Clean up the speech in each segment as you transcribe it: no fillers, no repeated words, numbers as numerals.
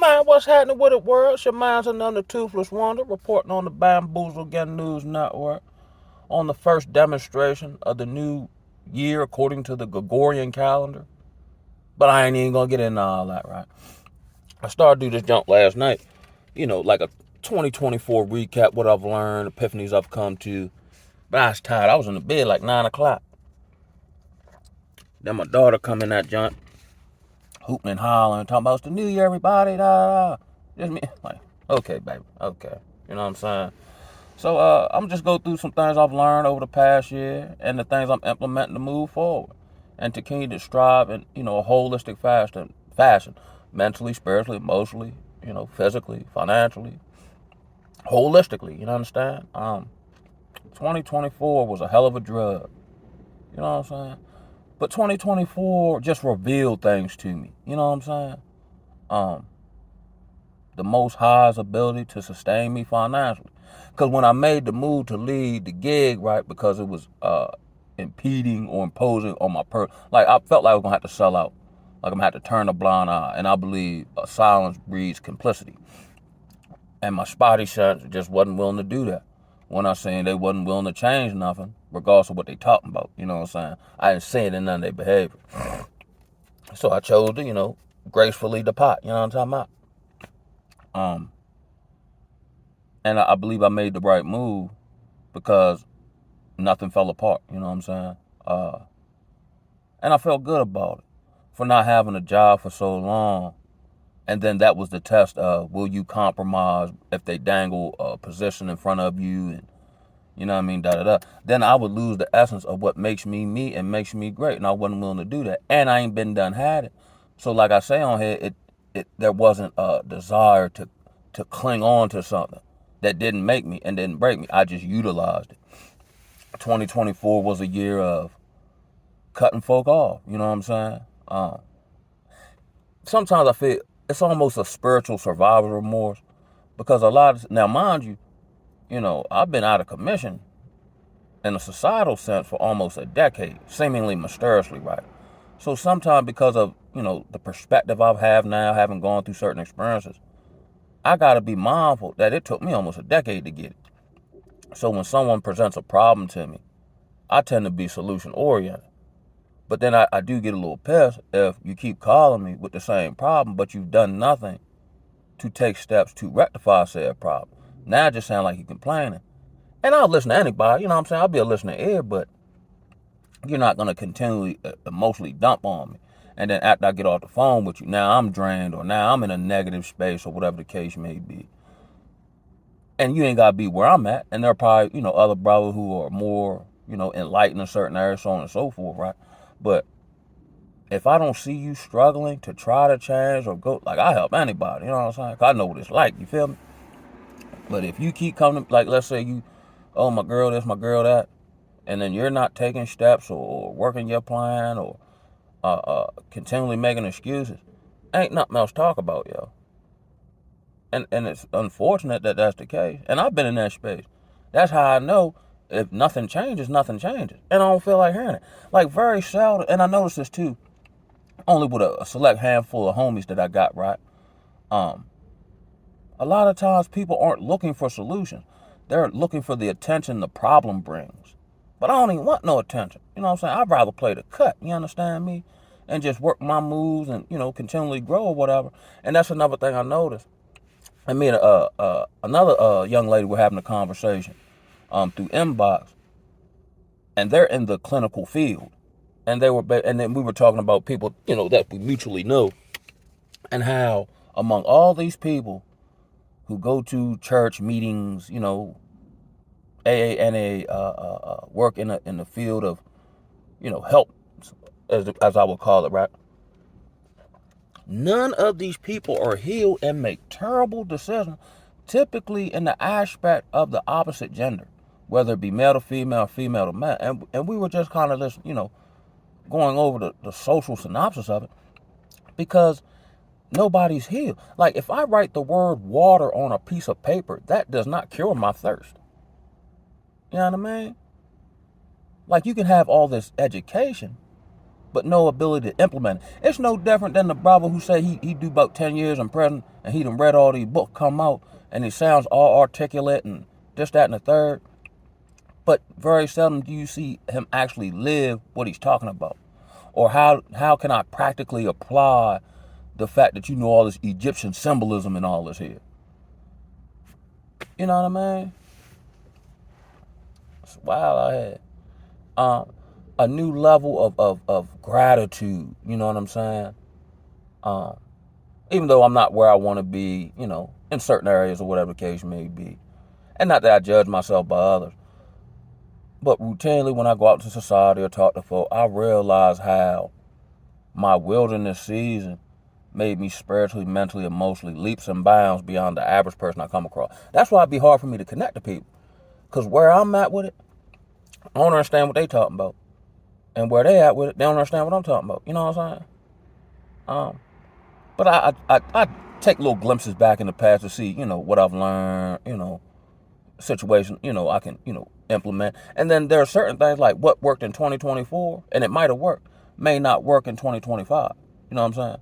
man, what's happening with it, world? It's your mind's another toothless wonder, reporting on the Bamboozle Gun News Network on the first demonstration of the new year according to the Gregorian calendar. But I ain't even gonna get into all that, right? I started to do this jump last night, like a 2024 recap, what I've learned, epiphanies I've come to. But I was tired. I was in the bed like 9 o'clock. Then my daughter come in that junk, hooting and hollering, talking about it's the new year, everybody, da da da. Just me, like, okay, baby, okay. You know what I'm saying? So I'm just go through some things I've learned over the past year and the things I'm implementing to move forward and to continue to strive in, a holistic fashion, mentally, spiritually, emotionally, physically, financially, holistically, you understand? 2024 was a hell of a drug, you know what I'm saying? But 2024 just revealed things to me, you know what I'm saying? The Most High's ability to sustain me financially. Because when I made the move to lead the gig, right, because it was impeding or imposing on my like I felt like I was going to have to sell out. Like I'm going to have to turn a blind eye. And I believe silence breeds complicity. And my spotty sense just wasn't willing to do that. When I saying they wasn't willing to change nothing, regardless of what they talking about. You know what I'm saying? I didn't see it in none of their behavior. So I chose to, gracefully depart. You know what I'm talking about? And I believe I made the right move because nothing fell apart. You know what I'm saying? And I felt good about it for not having a job for so long. And then that was the test of, will you compromise if they dangle a position in front of you and, you know what I mean, da-da-da. Then I would lose the essence of what makes me me and makes me great. And I wasn't willing to do that. And I ain't been done had it. So like I say on here, there wasn't a desire to cling on to something that didn't make me and didn't break me. I just utilized it. 2024 was a year of cutting folk off. You know what I'm saying? Sometimes I feel it's almost a spiritual survival remorse because now mind you, I've been out of commission in a societal sense for almost a decade, seemingly mysteriously, right? So sometimes because of, the perspective I have now, having gone through certain experiences, I got to be mindful that it took me almost a decade to get it. So when someone presents a problem to me, I tend to be solution oriented. But then I do get a little pissed if you keep calling me with the same problem, but you've done nothing to take steps to rectify said problem. Now it just sounds like you're complaining. And I'll listen to anybody, you know what I'm saying? I'll be a listening ear, but you're not going to continually emotionally dump on me. And then after I get off the phone with you, now I'm drained or now I'm in a negative space or whatever the case may be. And you ain't got to be where I'm at. And there are probably, other brothers who are more, enlightened in certain areas, so on and so forth, right? But if I don't see you struggling to try to change or go, like I help anybody, you know what I'm saying? 'Cause I know what it's like, you feel me? But if you keep coming, like let's say you, oh my girl this, my girl that, and then you're not taking steps or working your plan or continually making excuses, ain't nothing else to talk about, yo. And it's unfortunate that that's the case. And I've been in that space. That's how I know if nothing changes, nothing changes. And I don't feel like hearing it. Like very seldom, and I noticed this too, only with a select handful of homies that I got, right? A lot of times people aren't looking for solutions. They're looking for the attention the problem brings. But I don't even want no attention. You know what I'm saying? I'd rather play the cut, you understand me? And just work my moves and, continually grow or whatever. And that's another thing I noticed. I mean, another young lady were having a conversation through inbox, and they're in the clinical field. And then we were talking about people, that we mutually know, and how among all these people who go to church meetings, AANA, work in the field of, help, as I would call it, right? None of these people are healed and make terrible decisions, typically in the aspect of the opposite gender, whether it be male to female, female to male. And we were just kind of just, going over the social synopsis of it, because nobody's healed. Like if I write the word water on a piece of paper, that does not cure my thirst. You know what I mean? Like you can have all this education, but no ability to implement it. It's no different than the brother who said he do about 10 years in prison and he done read all these books come out and he sounds all articulate and this, that, and the third. But very seldom do you see him actually live what he's talking about. Or how can I practically apply the fact that you know all this Egyptian symbolism and all this here? You know what I mean? It's wild I had. A new level of gratitude, you know what I'm saying? Even though I'm not where I want to be, you know, in certain areas or whatever the case may be. And not that I judge myself by others. But routinely when I go out to society or talk to folk, I realize how my wilderness season made me spiritually, mentally, emotionally leaps and bounds beyond the average person I come across. That's why it'd be hard for me to connect to people. Because where I'm at with it, I don't understand what they talking about. And where they at with it, they don't understand what I'm talking about. You know what I'm saying? But I take little glimpses back in the past to see, you know, what I've learned, you know, situation, you know, I can, you know, implement. And then there are certain things like what worked in 2024, and it might have worked, may not work in 2025. You know what I'm saying?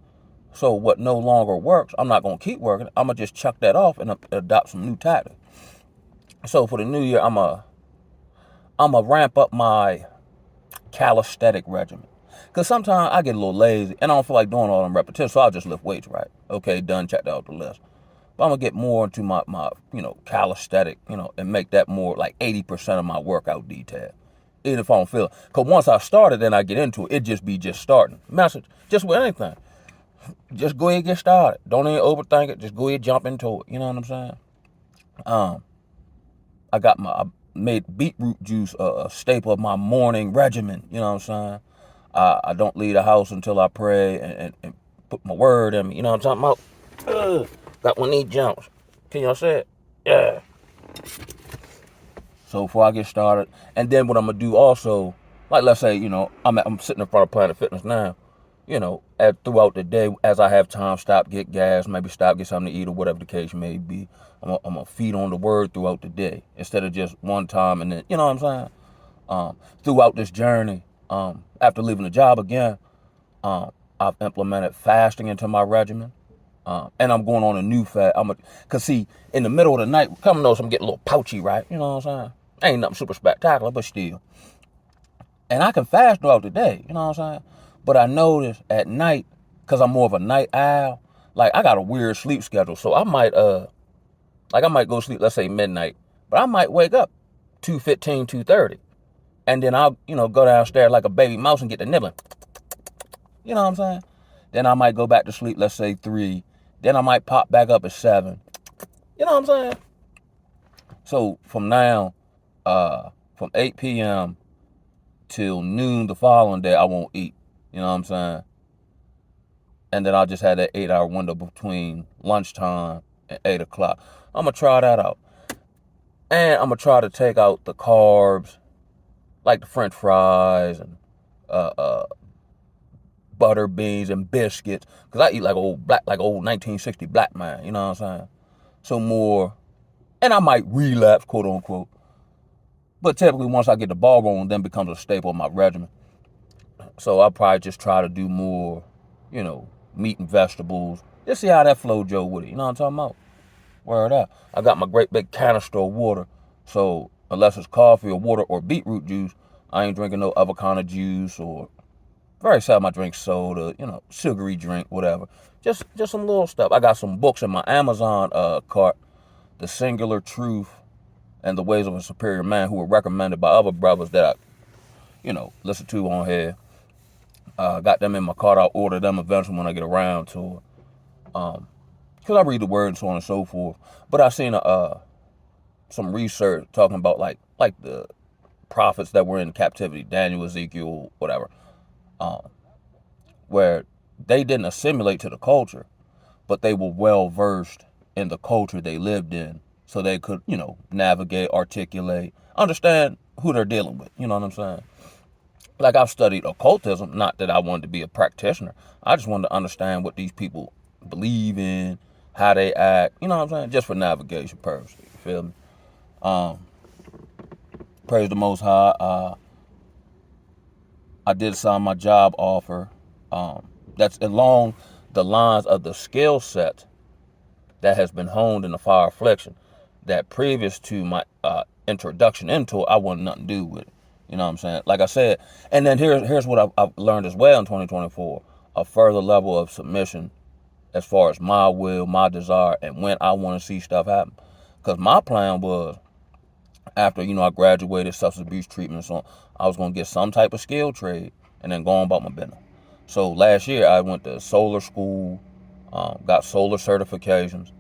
So what no longer works, I'm not going to keep working. I'm going to just chuck that off and adopt some new tactics. So for the new year, I'm going to ramp up my calisthenic regimen. Because sometimes I get a little lazy and I don't feel like doing all them repetitions, so I'll just lift weights, right? Okay, done, checked out the list. But I'm going to get more into my you know, calisthenic, you know, and make that more like 80% of my workout detail. Even if I don't feel it. Because once I started, then I get into it, it just be just starting. Message, just with anything. Just go ahead and get started. Don't even overthink it. Just go ahead and jump into it. You know what I'm saying? I made beetroot juice a staple of my morning regimen. You know what I'm saying? I don't leave the house until I pray and put my word in me. You know what I'm talking about? Got one of these jumps. Can y'all see it? Yeah. So before I get started, and then what I'm gonna do also, like let's say, you know, I'm sitting in front of Planet Fitness now. You know, throughout the day, as I have time, stop, get gas, maybe stop, get something to eat, or whatever the case may be. I'm gonna feed on the word throughout the day instead of just one time and then, you know what I'm saying? Throughout this journey, after leaving the job again, I've implemented fasting into my regimen. And I'm going on a new fast. Cause see, in the middle of the night, come notice I'm getting a little pouchy, right? You know what I'm saying? Ain't nothing super spectacular, but still. And I can fast throughout the day, you know what I'm saying? But I notice at night, cause I'm more of a night owl, like I got a weird sleep schedule. So I might go sleep, let's say midnight, but I might wake up 2:15, 2:30. And then I'll, you know, go downstairs like a baby mouse and get the nibbling. You know what I'm saying? Then I might go back to sleep, let's say 3. Then I might pop back up at 7. You know what I'm saying? So from now, from 8 p.m. till noon the following day, I won't eat. You know what I'm saying? And then I'll just have that 8-hour window between lunchtime and 8 o'clock. I'm going to try that out. And I'm going to try to take out the carbs, like the French fries and butter beans and biscuits. Because I eat like old 1960 black man. You know what I'm saying? So more, and I might relapse, quote unquote. But typically once I get the ball rolling, then becomes a staple of my regimen. So I'll probably just try to do more, you know, meat and vegetables. Just see how that flow Joe with it. You know what I'm talking about? Word up. I got my great big canister of water. So unless it's coffee or water or beetroot juice, I ain't drinking no avocado juice or very seldom I drink soda, you know, sugary drink, whatever. Just some little stuff. I got some books in my Amazon cart. The Singular Truth and the Ways of a Superior Man, who were recommended by other brothers that I, you know, listen to on here. Got them in my cart. I'll order them eventually when I get around to it. Because I read the word and so on and so forth. But I seen some research talking about like the prophets that were in captivity, Daniel, Ezekiel, whatever, where they didn't assimilate to the culture, but they were well versed in the culture they lived in, so they could, you know, navigate, articulate, understand who they're dealing with. You know what I'm saying? Like I've studied occultism, not that I wanted to be a practitioner. I just wanted to understand what these people believe in, how they act. You know what I'm saying? Just for navigation purposes. You feel me? Praise the Most High. I did sign my job offer. That's along the lines of the skill set that has been honed in the fire affliction. That previous to my introduction into it, I wanted nothing to do with it. You know what I'm saying? Like I said, and then here's what I've learned as well in 2024: a further level of submission as far as my will, my desire, and when I want to see stuff happen. Because my plan was, after I graduated substance abuse treatment, so I was gonna get some type of skill trade and then go on about my business. So last year I went to solar school, got solar certifications,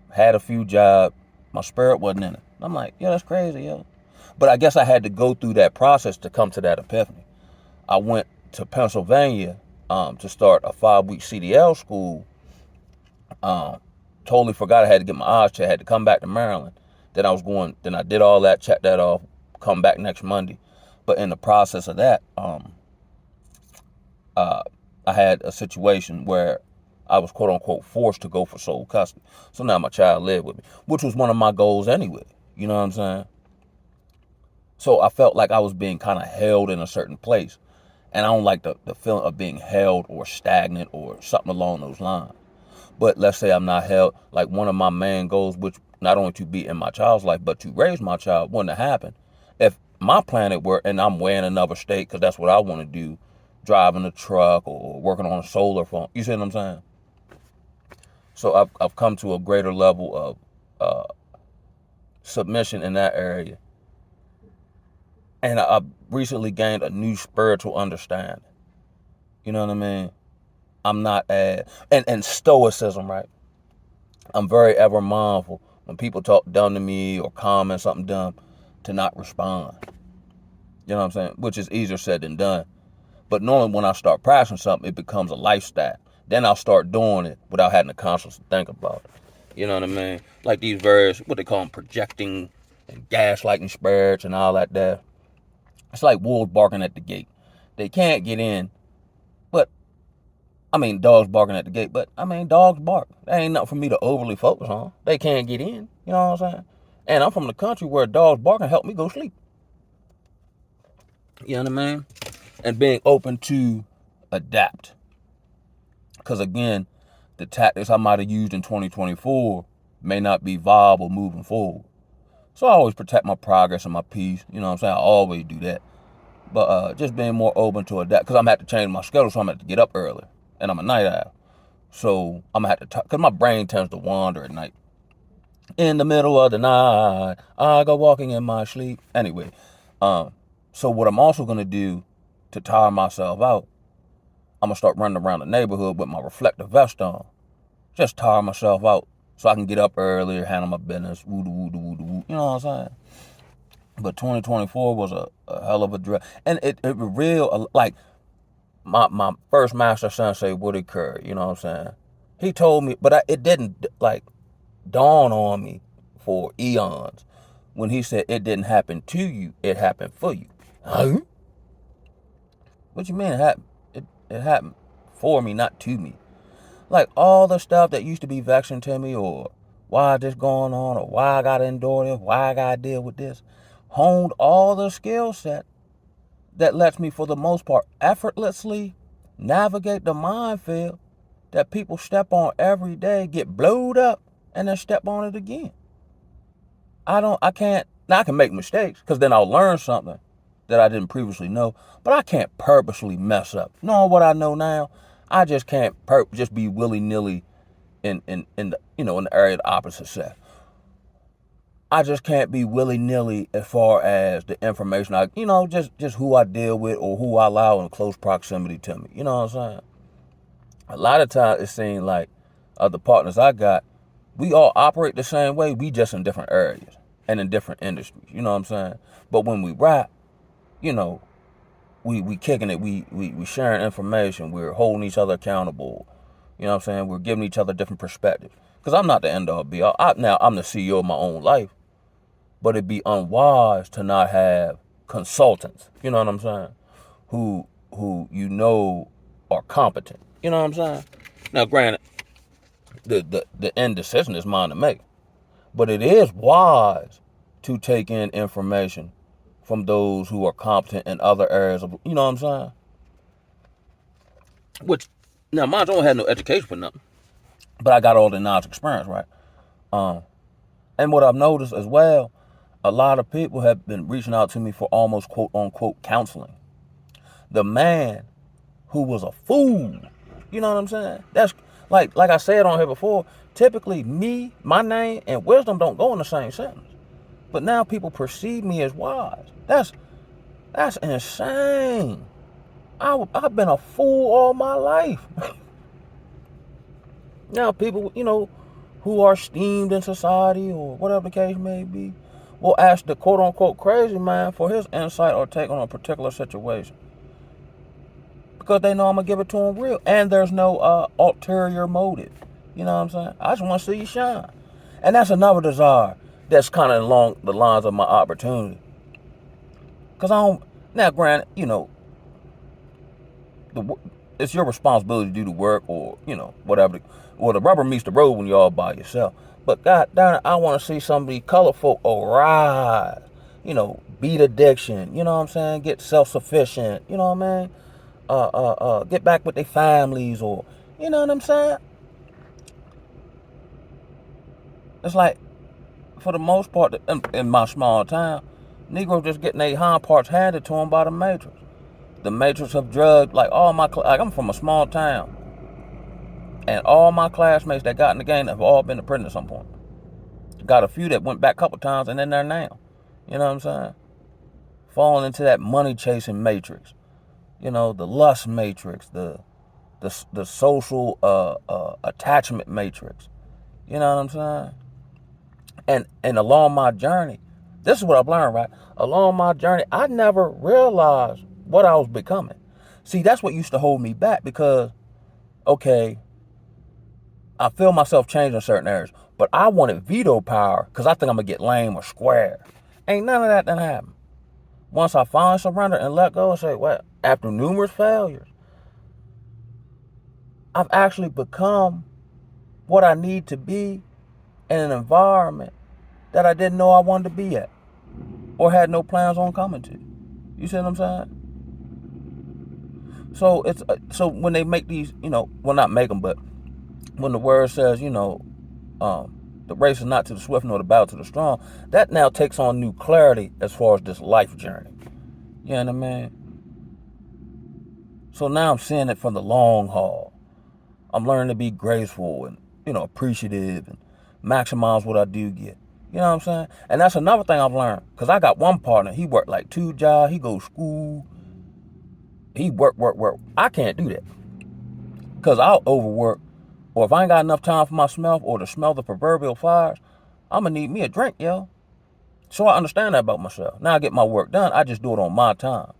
had a few jobs. My spirit wasn't in it. I'm like, yeah, that's crazy, yo. But I guess I had to go through that process to come to that epiphany. I went to Pennsylvania to start a 5-week CDL school. Totally forgot I had to get my eyes checked. I had to come back to Maryland. Then I did all that, checked that off, come back next Monday. But in the process of that, I had a situation where I was quote unquote forced to go for sole custody. So now my child lived with me, which was one of my goals anyway. You know what I'm saying? So I felt like I was being kind of held in a certain place. And I don't like the feeling of being held or stagnant or something along those lines. But let's say I'm not held, like one of my main goals, which not only to be in my child's life, but to raise my child, wouldn't have happened if my planet were, and I'm way in another state, because that's what I want to do, driving a truck or working on a solar farm. You see what I'm saying? So I've come to a greater level of submission in that area. And I've recently gained a new spiritual understanding. You know what I mean? I'm not and stoicism, right? I'm very ever mindful when people talk dumb to me or comment something dumb to not respond. You know what I'm saying? Which is easier said than done. But normally when I start practicing something, it becomes a lifestyle. Then I'll start doing it without having the conscience to think about it. You know what I mean? Like these various, what they call them, projecting and gaslighting spirits and all that there. It's like wolves barking at the gate. They can't get in, but dogs barking at the gate, but dogs bark. That ain't nothing for me to overly focus on. They can't get in. You know what I'm saying? And I'm from the country where dogs barking help me go sleep. You know what I mean? And being open to adapt. Because again, the tactics I might have used in 2024 may not be viable moving forward. So I always protect my progress and my peace. You know what I'm saying? I always do that. But just being more open to adapt. Because I'm going to have to change my schedule, so I'm going to have to get up early. And I'm a night owl. So I'm going to have to, because my brain tends to wander at night. In the middle of the night, I go walking in my sleep. Anyway, so what I'm also going to do to tire myself out, I'm going to start running around the neighborhood with my reflective vest on. Just tire myself out so I can get up earlier, handle my business, woo-doo-woo-doo-woo-doo. You know what I'm saying? But 2024 was a hell of a dress. And it real, like, my first master sensei, Woody Curry, you know what I'm saying? He told me, but it didn't, like, dawn on me for eons when he said it didn't happen to you, it happened for you. Huh? What you mean it happened? It happened for me, not to me. Like all the stuff that used to be vexing to me, or why this going on, or why I gotta endure this, why I gotta deal with this, honed all the skill set that lets me, for the most part, effortlessly navigate the minefield that people step on every day, get blowed up, and then step on it again. Now I can make mistakes, because then I'll learn something that I didn't previously know, but I can't purposely mess up. Knowing what I know now, I just can't just be willy-nilly in the area of the opposite sex. I just can't be willy-nilly as far as the information just who I deal with or who I allow in close proximity to me. You know what I'm saying? A lot of times it seems like the partners I got, we all operate the same way, we just in different areas and in different industries. You know what I'm saying? But when we rap, we kicking it, we sharing information, we're holding each other accountable. You know what I'm saying? We're giving each other different perspectives. Because I'm not the end all be all. Now I'm the CEO of my own life, but it'd be unwise to not have consultants. You know what I'm saying? Who are competent. You know what I'm saying? Now, granted, the end decision is mine to make, but it is wise to take in information from those who are competent in other areas of, you know what I'm saying? Which, now, mine don't have no education for nothing, but I got all the knowledge experience, right? And what I've noticed as well, a lot of people have been reaching out to me for almost quote unquote counseling. The man who was a fool, you know what I'm saying? That's like I said on here before, typically me, my name, and wisdom don't go in the same sentence. But now people perceive me as wise. That's insane. I've been a fool all my life. Now people, who are esteemed in society or whatever the case may be, will ask the quote unquote crazy man for his insight or take on a particular situation. Because they know I'm going to give it to them real. And there's no ulterior motive. You know what I'm saying? I just want to see you shine. And that's another desire that's kind of along the lines of my opportunity. Because now granted, it's your responsibility to do the work or, whatever. Or the rubber meets the road when you're all by yourself. But God darn it, I want to see some of these colorful arise. Beat addiction. You know what I'm saying? Get self-sufficient. You know what I mean? Get back with their families or, you know what I'm saying? It's like, for the most part, in my small town, Negroes just getting their hind parts handed to them by the Matrix. The Matrix of drugs, like I'm from a small town. And all my classmates that got in the game have all been to prison at some point. Got a few that went back a couple times and in there now. You know what I'm saying? Falling into that money chasing matrix. The lust matrix, the social attachment matrix. You know what I'm saying? And along my journey, this is what I've learned, right? Along my journey, I never realized what I was becoming. See, that's what used to hold me back because, okay, I feel myself changing certain areas, but I wanted veto power because I think I'm going to get lame or square. Ain't none of that done happen. Once I finally surrender and let go and say, well, after numerous failures, I've actually become what I need to be in an environment that I didn't know I wanted to be at or had no plans on coming to. You see what I'm saying? So so when they make these, well, not make them, but when the word says, the race is not to the swift nor the battle to the strong, that now takes on new clarity as far as this life journey. You know what I mean? So now I'm seeing it from the long haul. I'm learning to be graceful and, appreciative and maximize what I do get. You know what I'm saying? And that's another thing I've learned. Because I got one partner, he worked like 2 jobs, he go to school, he work. I can't do that. Because I'll overwork. Or if I ain't got enough time for myself or to smell the proverbial fires, I'm going to need me a drink, yo. So I understand that about myself. Now I get my work done, I just do it on my time.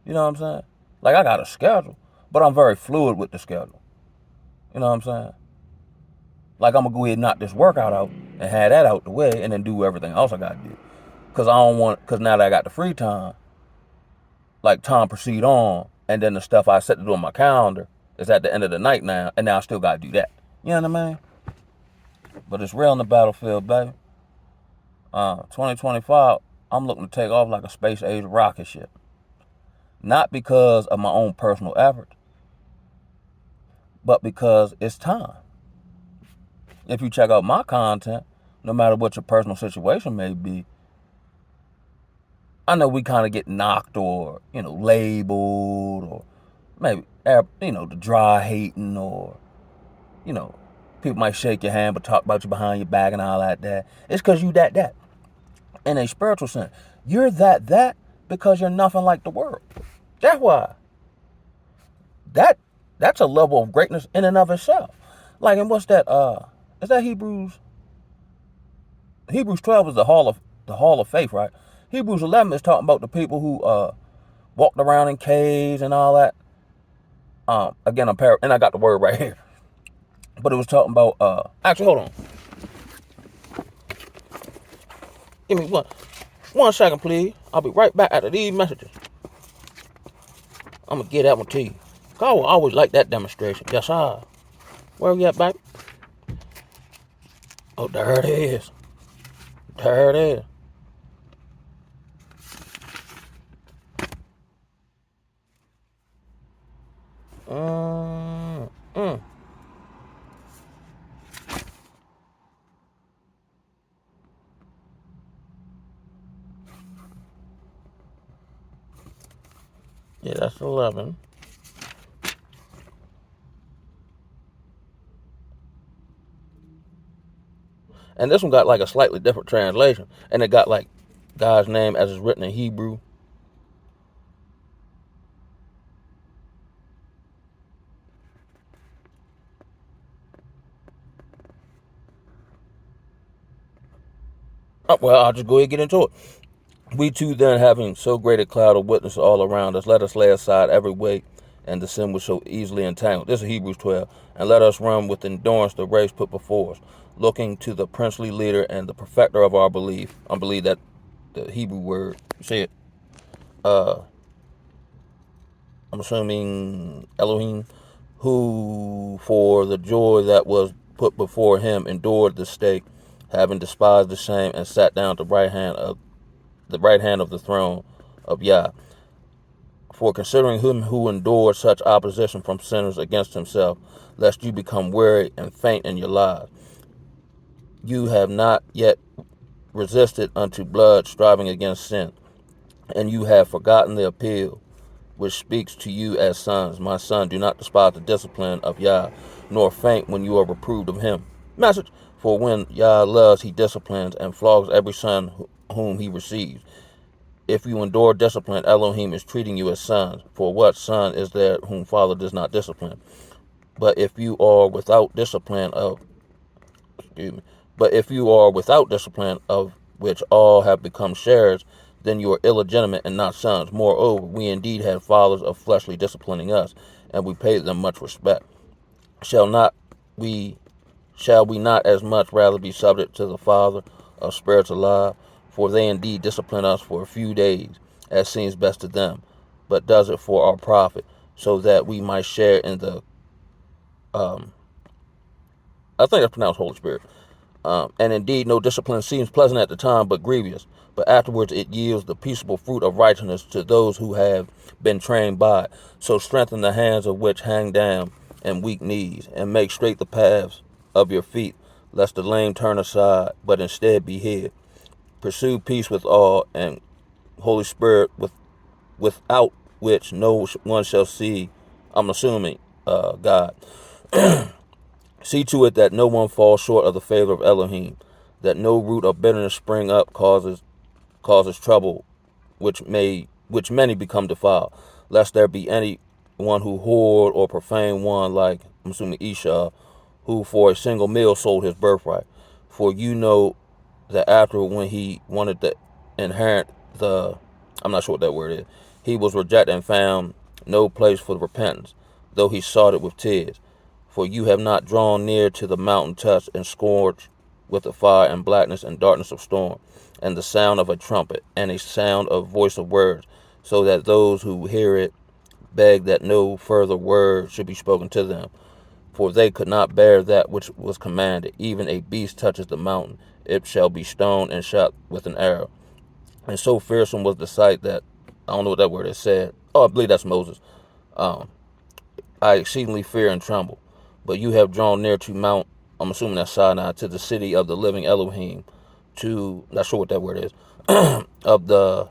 You know what I'm saying? Like I got a schedule, but I'm very fluid with the schedule. You know what I'm saying? Like I'm going to go ahead and knock this workout out and have that out the way and then do everything else I got to do. Because now that I got the free time, like time proceed on, and then the stuff I set to do on my calendar is at the end of the night now, and now I still got to do that. You know what I mean? But it's real in the battlefield, baby. 2025, I'm looking to take off like a space-age rocket ship. Not because of my own personal effort, but because it's time. If you check out my content, no matter what your personal situation may be, I know we kind of get knocked or, labeled or maybe, the dry hating or, people might shake your hand but talk about you behind your back and all that. It's because you that. In a spiritual sense, you're that because you're nothing like the world. That's why. That's a level of greatness in and of itself. Like, and what's that? Is that Hebrews? Hebrews 12 is the hall of faith, right? Hebrews 11 is talking about the people who walked around in caves and all that. Again, and I got the word right here. But it was talking about, actually, hold on. Give me one second, please. I'll be right back after these messages. I'm going to get that one to you. I always like that demonstration. Yes, sir. Where we at, baby? Oh, there it is. There it is. Mm, mm. Yeah, that's 11. And this one got like a slightly different translation. And it got like God's name as it's written in Hebrew. Oh, well, I'll just go ahead and get into it. We too then, having so great a cloud of witnesses all around us, let us lay aside every weight and the sin which so easily entangled. This is Hebrews 12. And let us run with endurance the race put before us, looking to the princely leader and the perfecter of our belief. I believe that the Hebrew word, you see it, I'm assuming Elohim, who for the joy that was put before him endured the stake, having despised the shame, and sat down at the right hand of the throne of Yah. For considering him who endured such opposition from sinners against himself, lest you become weary and faint in your lives. You have not yet resisted unto blood, striving against sin, and you have forgotten the appeal which speaks to you as sons. My son, do not despise the discipline of Yah, nor faint when you are reproved of him. Message. For when Yah loves, he disciplines and flogs every son whom he receives. If you endure discipline, Elohim is treating you as sons. For what son is there whom father does not discipline? But if you are without discipline of excuse me, but if you are without discipline, of which all have become sharers, then you are illegitimate and not sons. Moreover, we indeed had fathers of fleshly disciplining us, and we paid them much respect. Shall not we shall we not as much rather be subject to the Father of spirits alive? For they indeed discipline us for a few days, as seems best to them, but does it for our profit, so that we might share in the I think that's pronounced Holy Spirit. And indeed, no discipline seems pleasant at the time, but grievous. But afterwards it yields the peaceable fruit of righteousness to those who have been trained by it. So strengthen the hands of which hang down and weak knees, and make straight the paths of your feet, lest the lame turn aside, but instead be hid. Pursue peace with all, and Holy Spirit without which no one shall see. I'm assuming God. See to it that no one falls short of the favor of Elohim, that no root of bitterness spring up causes trouble, which many become defiled, lest there be any one who hoard or profane one, like I'm assuming Esau, who for a single meal sold his birthright. For you know that after, when he wanted to inherit the, I'm not sure what that word is, he was rejected and found no place for repentance, though he sought it with tears. For you have not drawn near to the mountain touched and scorched with the fire and blackness and darkness of storm, and the sound of a trumpet, and a sound of voice of words, so that those who hear it beg that no further word should be spoken to them. For they could not bear that which was commanded. Even a beast touches the mountain, it shall be stoned and shot with an arrow. And so fearsome was the sight that, I don't know what that word is said. Oh, I believe that's Moses. I exceedingly fear and tremble. But you have drawn near to Mount, I'm assuming that's Sinai, to the city of the living Elohim, to, not sure what that word is, of the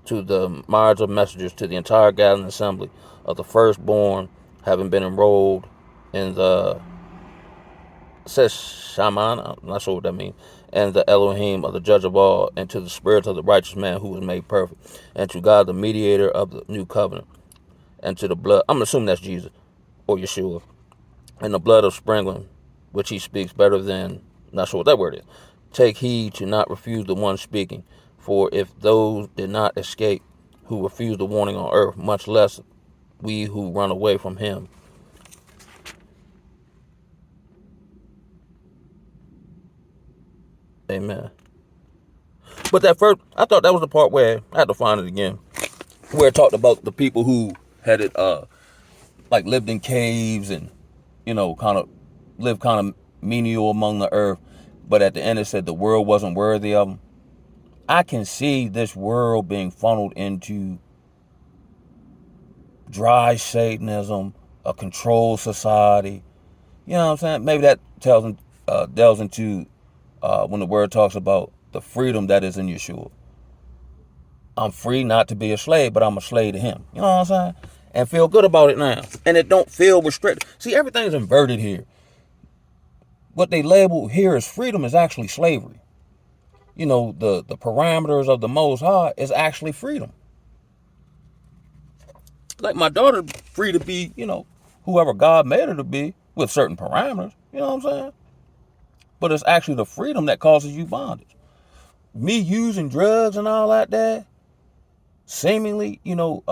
to the myriads of messengers, to the entire gathering assembly of the firstborn, having been enrolled in the, it says Shaman, I'm not sure what that means, and the Elohim of the judge of all, and to the spirit of the righteous man who was made perfect, and to God the mediator of the new covenant, and to the blood, I'm assuming that's Jesus or Yeshua, and the blood of sprinkling, which he speaks better than, not sure what that word is. Take heed to not refuse the one speaking, for if those did not escape who refused the warning on earth, much less we who run away from him. Amen. But that first, I thought that was the part where I had to find it again, where it talked about the people who had it, like lived in caves and, kind of lived kind of menial among the earth. But at the end, it said the world wasn't worthy of them. I can see this world being funneled into dry Satanism, a controlled society. You know what I'm saying? Maybe that delves into when the word talks about the freedom that is in Yeshua. I'm free not to be a slave, but I'm a slave to him. You know what I'm saying? And feel good about it now. And it don't feel restricted. See, everything's inverted here. What they label here as freedom is actually slavery. You know, the parameters of the Most High is actually freedom. Like my daughter free to be, you know, whoever God made her to be with certain parameters. You know what I'm saying? But it's actually the freedom that causes you bondage. Me using drugs and all that, seemingly, you know,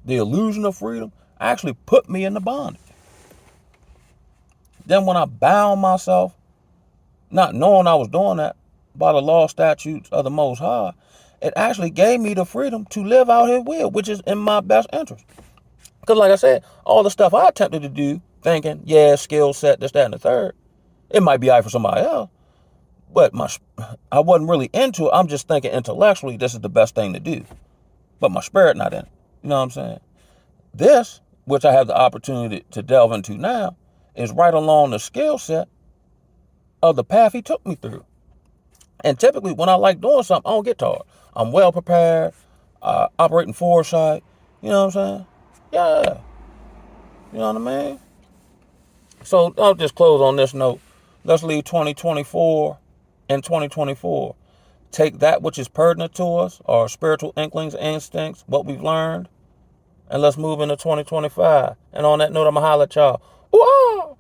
the illusion of freedom actually put me in the bondage. Then when I bound myself, not knowing I was doing that by the law statutes of the Most High, it actually gave me the freedom to live out his will, which is in my best interest. Because like I said, all the stuff I attempted to do, thinking, yeah, skill set, this, that, and the third, it might be all right for somebody else, but I wasn't really into it. I'm just thinking intellectually, this is the best thing to do. But my spirit not in it. You know what I'm saying? This, which I have the opportunity to delve into now, is right along the skill set of the path he took me through. And typically when I like doing something, I don't get tired. I'm well prepared, operating foresight. You know what I'm saying? Yeah. You know what I mean? So I'll just close on this note. Let's leave 2024 and 2024. Take that which is pertinent to us, our spiritual inklings, instincts, what we've learned, and let's move into 2025. And on that note, I'm going to holler at y'all. Ooh-ah!